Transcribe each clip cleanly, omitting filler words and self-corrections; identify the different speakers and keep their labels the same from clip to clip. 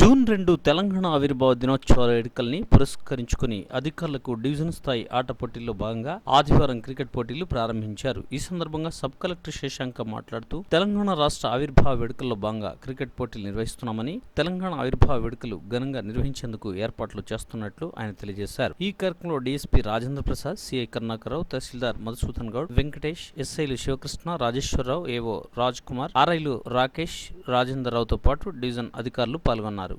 Speaker 1: June 2 Telangana ఆవిర్భావ దినోత్సవ వేడుకల్ని పురస్కరించుకుని అధికారులకు డివిజన్ స్థాయి ఆట పోటీల్లో భాగంగా ఆదివారం క్రికెట్ పోటీలు ప్రారంభించారు. ఈ సందర్భంగా సబ్ కలెక్టర్ శశాంక మాట్లాడుతూ తెలంగాణ రాష్ట్ర ఆవిర్భావ వేడుకల్లో భాగంగా క్రికెట్ పోటీలు నిర్వహిస్తున్నామని, తెలంగాణ ఆవిర్భావ వేడుకలు ఘనంగా నిర్వహించేందుకు ఏర్పాట్లు చేస్తున్నట్లు ఆయన తెలియజేశారు. ఈ కార్యక్రమంలో డీఎస్పీ రాజేంద్ర ప్రసాద్, సిఐ కరుణాకరరావు, తహసీల్దార్ మధుసూదన్ గౌడ్, వెంకటేష్, ఎస్ఐలు శివకృష్ణ, రాజేశ్వరరావు, ఏవో రాజ్ కుమార్, ఆర్ఐలు రాకేష్, రాజేందర్ రావుతో పాటు డివిజన్ అధికారులు పాల్గొన్నారు.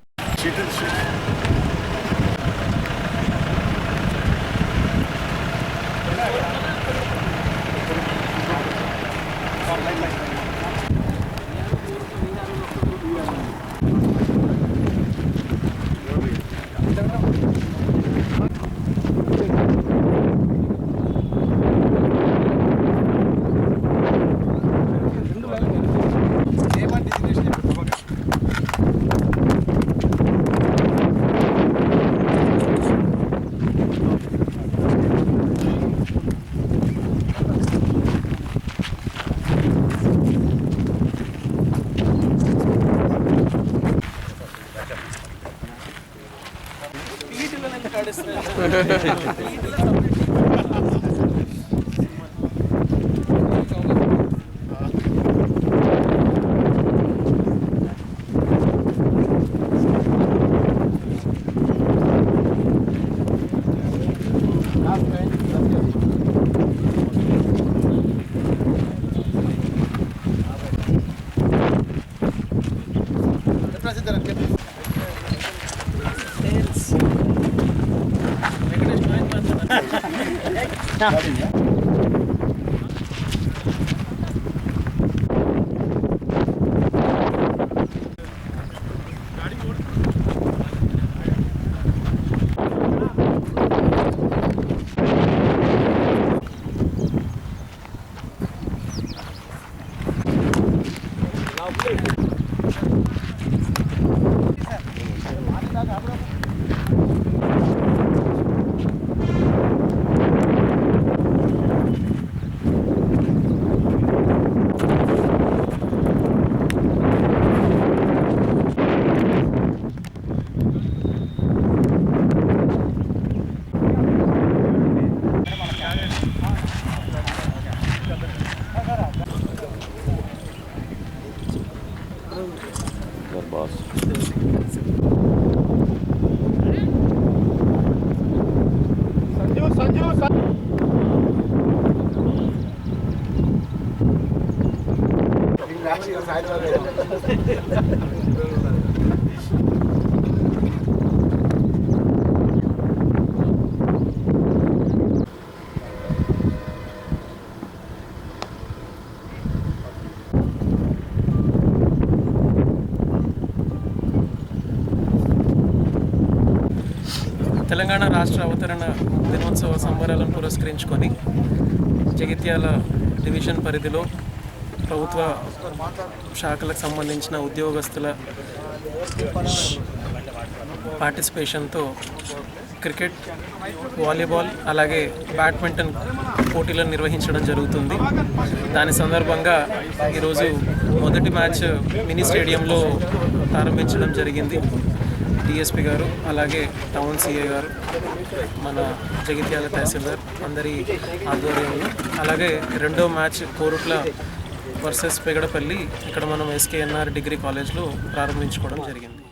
Speaker 2: తెలంగాణ రాష్ట్ర అవతరణ దినోత్సవ సంబరాలను పురస్కరించుకొని జగిత్యాల డివిజన్ పరిధిలో ప్రభుత్వ శాఖలకు సంబంధించిన ఉద్యోగస్తుల పార్టిసిపేషన్తో క్రికెట్, వాలీబాల్ అలాగే బ్యాడ్మింటన్ పోటీలను నిర్వహించడం జరుగుతుంది. దాని సందర్భంగా ఈరోజు మొదటి మ్యాచ్ మినీ స్టేడియంలో ప్రారంభించడం జరిగింది. డిఎస్పీ గారు, అలాగే టౌన్ సిఐ గారు, మన జగిత్యాల తహసీల్దార్ అందరి ఆధ్వర్యంలో, అలాగే రెండో మ్యాచ్ కోరుట్ల వర్సెస్ పెగడపల్లి ఇక్కడ మనం ఎస్కేఎన్ఆర్ డిగ్రీ కాలేజ్లో ప్రారంభించుకోవడం జరిగింది.